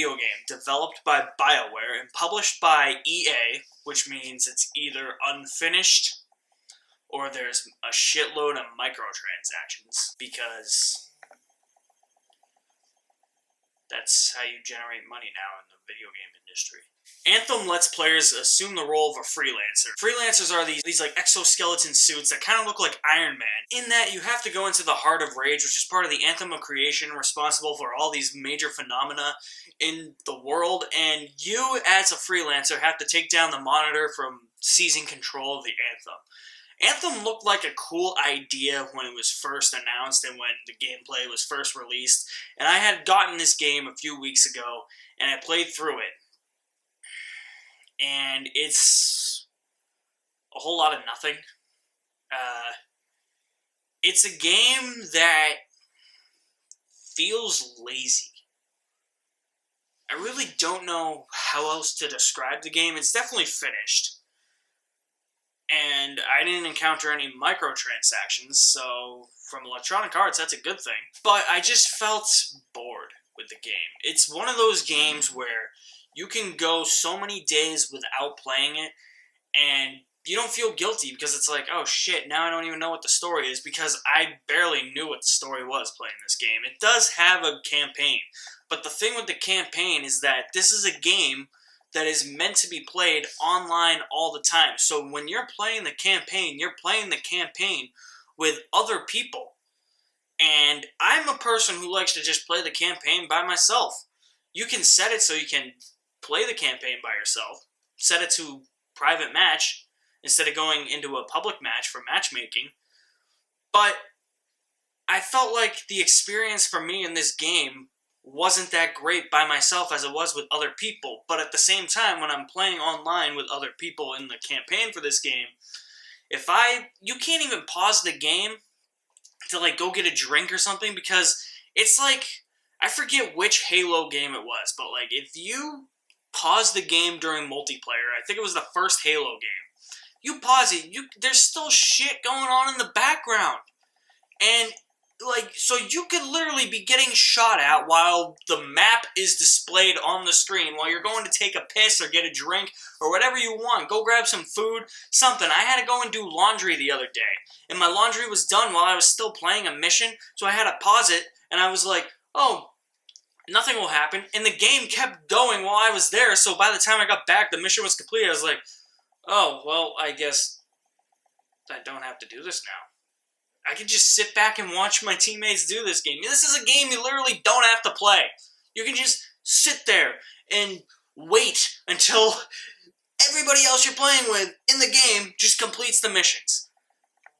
video game developed by BioWare and published by EA, which means it's either unfinished or there's a shitload of microtransactions, because that's how you generate money now in the video game industry. Anthem lets players assume the role of a freelancer. Freelancers are these like exoskeleton suits that kind of look like Iron Man, in that you have to go into the Heart of Rage, which is part of the Anthem of creation, responsible for all these major phenomena in the world, and you, as a freelancer, have to take down the monitor from seizing control of the Anthem. Anthem looked like a cool idea when it was first announced and when the gameplay was first released, and I had gotten this game a few weeks ago, and I played through it. And it's a whole lot of nothing. It's a game that feels lazy. I really don't know how else to describe the game. It's definitely finished. And I didn't encounter any microtransactions, so from Electronic Arts, that's a good thing. But I just felt bored with the game. It's one of those games where you can go so many days without playing it, and you don't feel guilty because it's like, oh shit, now I don't even know what the story is, because I barely knew what the story was playing this game. It does have a campaign, but the thing with the campaign is that this is a game that is meant to be played online all the time. So when you're playing the campaign with other people. And I'm a person who likes to just play the campaign by myself. You can set it so you can play the campaign by yourself. Set it to private match instead of going into a public match for matchmaking. But I felt like the experience for me in this game wasn't that great by myself as it was with other people. But at the same time, when I'm playing online with other people in the campaign for this game, you can't even pause the game to like go get a drink or something, because it's like, I forget which Halo game it was, but like if you pause the game during multiplayer, I think it was the first Halo game, you pause it, there's still shit going on in the background. And like, so you could literally be getting shot at while the map is displayed on the screen, while you're going to take a piss or get a drink or whatever you want. Go grab some food, something. I had to go and do laundry the other day, and my laundry was done while I was still playing a mission, so I had to pause it, and I was like, oh, nothing will happen. And the game kept going while I was there, so by the time I got back, the mission was complete. I was like, oh, well, I guess I don't have to do this now. I can just sit back and watch my teammates do this game. This is a game you literally don't have to play. You can just sit there and wait until everybody else you're playing with in the game just completes the missions.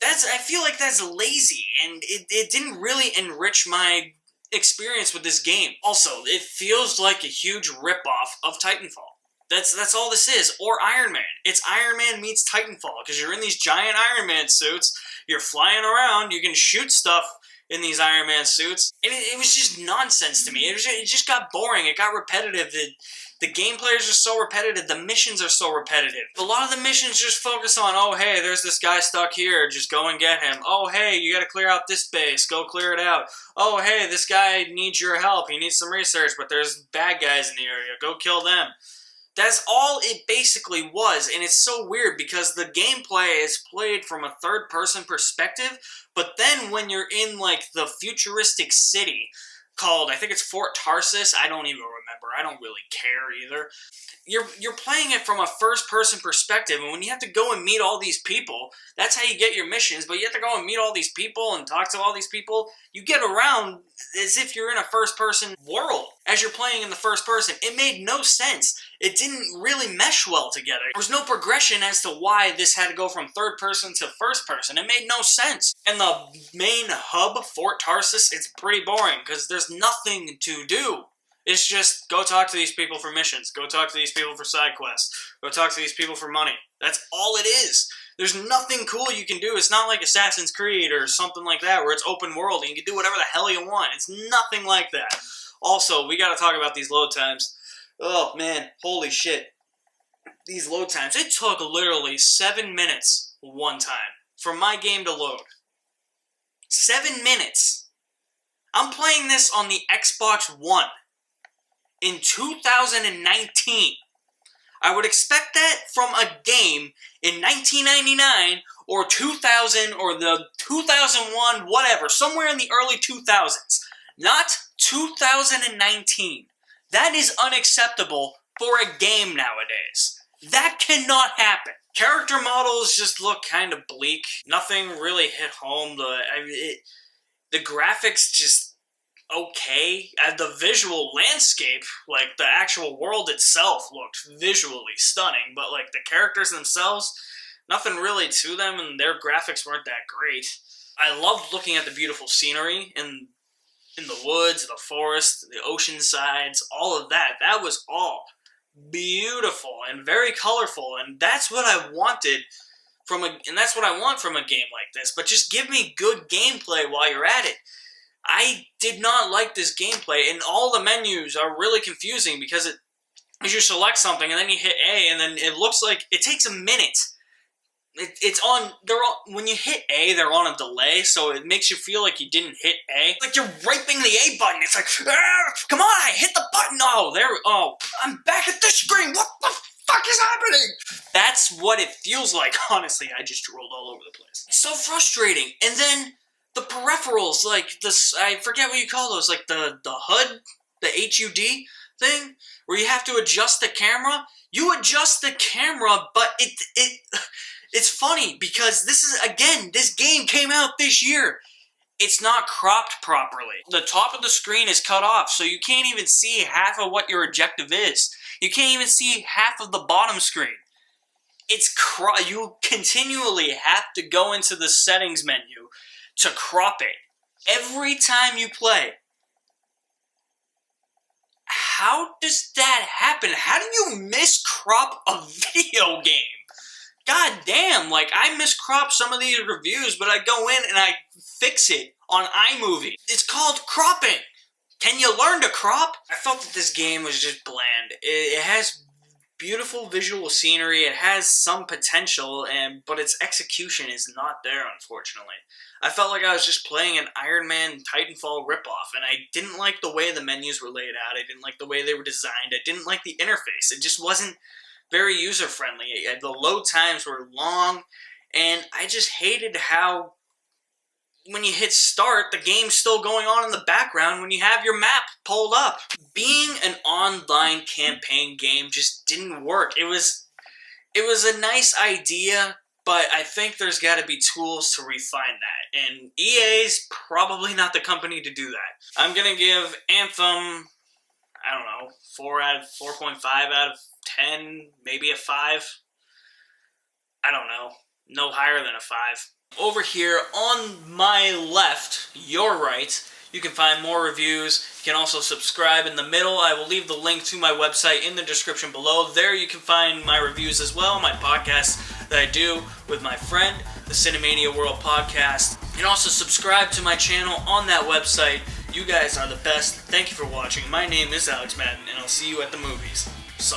I feel like that's lazy, and it didn't really enrich my experience with this game. Also, it feels like a huge ripoff of Titanfall. That's all this is. Or Iron Man. It's Iron Man meets Titanfall, because you're in these giant Iron Man suits, you're flying around, you can shoot stuff in these Iron Man suits, and it was just nonsense to me. It just got boring, it got repetitive, the gameplay is just so repetitive, the missions are so repetitive. A lot of the missions just focus on, oh hey, there's this guy stuck here, just go and get him. Oh hey, you gotta clear out this base, go clear it out. Oh hey, this guy needs your help, he needs some research, but there's bad guys in the area, go kill them. That's all it basically was, and it's so weird because the gameplay is played from a third-person perspective, but then when you're in, like, the futuristic city called, I think it's Fort Tarsis, I don't even remember, I don't really care either. You're playing it from a first-person perspective, and when you have to go and meet all these people, that's how you get your missions, but you have to go and meet all these people and talk to all these people. You get around as if you're in a first-person world as you're playing in the first person. It made no sense. It didn't really mesh well together. There was no progression as to why this had to go from third person to first person. It made no sense. And the main hub, Fort Tarsis, it's pretty boring because there's nothing to do. It's just, go talk to these people for missions. Go talk to these people for side quests. Go talk to these people for money. That's all it is. There's nothing cool you can do. It's not like Assassin's Creed or something like that where it's open world and you can do whatever the hell you want. It's nothing like that. Also, we gotta talk about these load times. Oh, man. Holy shit. These load times. It took literally 7 minutes one time for my game to load. 7 minutes. I'm playing this on the Xbox One. in 2019. I would expect that from a game in 1999 or 2000 or the 2001, whatever, somewhere in the early 2000s. Not 2019. That is unacceptable for a game nowadays. That cannot happen. Character models just look kind of bleak. Nothing really hit home. The graphics just okay. The visual landscape, like the actual world itself, looked visually stunning, but like the characters themselves, nothing really to them, and their graphics weren't that great. I loved looking at the beautiful scenery in the woods, the forest, the ocean sides, all of that. That was all beautiful and very colorful, and that's what I wanted and that's what I want from a game like this. But just give me good gameplay while you're at it. I did not like this gameplay, and all the menus are really confusing because as you select something and then you hit A, and then it looks like it takes a minute. When you hit A, they're on a delay, so it makes you feel like you didn't hit A. Like you're raping the A button. It's like, come on, I hit the button. I'm back at the screen. What the fuck is happening? That's what it feels like, honestly. I just rolled all over the place. It's so frustrating. And then the peripherals, like this, I forget what you call those, like the HUD, the HUD thing, where you have to adjust the camera. You adjust the camera, but it's funny because this game came out this year. It's not cropped properly. The top of the screen is cut off, so you can't even see half of what your objective is. You can't even see half of the bottom screen. You continually have to go into the settings menu to crop it every time you play. How does that happen? How do you miscrop a video game? God damn, like, I miscrop some of these reviews, but I go in and I fix it on iMovie. It's called cropping. Can you learn to crop? I felt that this game was just bland. It has beautiful visual scenery, it has some potential, but its execution is not there, unfortunately. I felt like I was just playing an Iron Man Titanfall ripoff, and I didn't like the way the menus were laid out, I didn't like the way they were designed, I didn't like the interface, it just wasn't very user-friendly. The load times were long, and I just hated how when you hit start, the game's still going on in the background when you have your map pulled up. Being an online campaign game just didn't work. It was a nice idea, but I think there's got to be tools to refine that, and EA's probably not the company to do that. I'm going to give Anthem, I don't know, 4.5 out of 10, maybe a 5. I don't know. No higher than a 5. Over here on my left, your right, you can find more reviews. You can also subscribe in the middle. I will leave the link to my website in the description below. There you can find my reviews as well, my podcast that I do with my friend, the Cinemania World Podcast. And also subscribe to my channel on that website. You guys are the best. Thank you for watching. My name is Alex Madden, and I'll see you at the movies. So.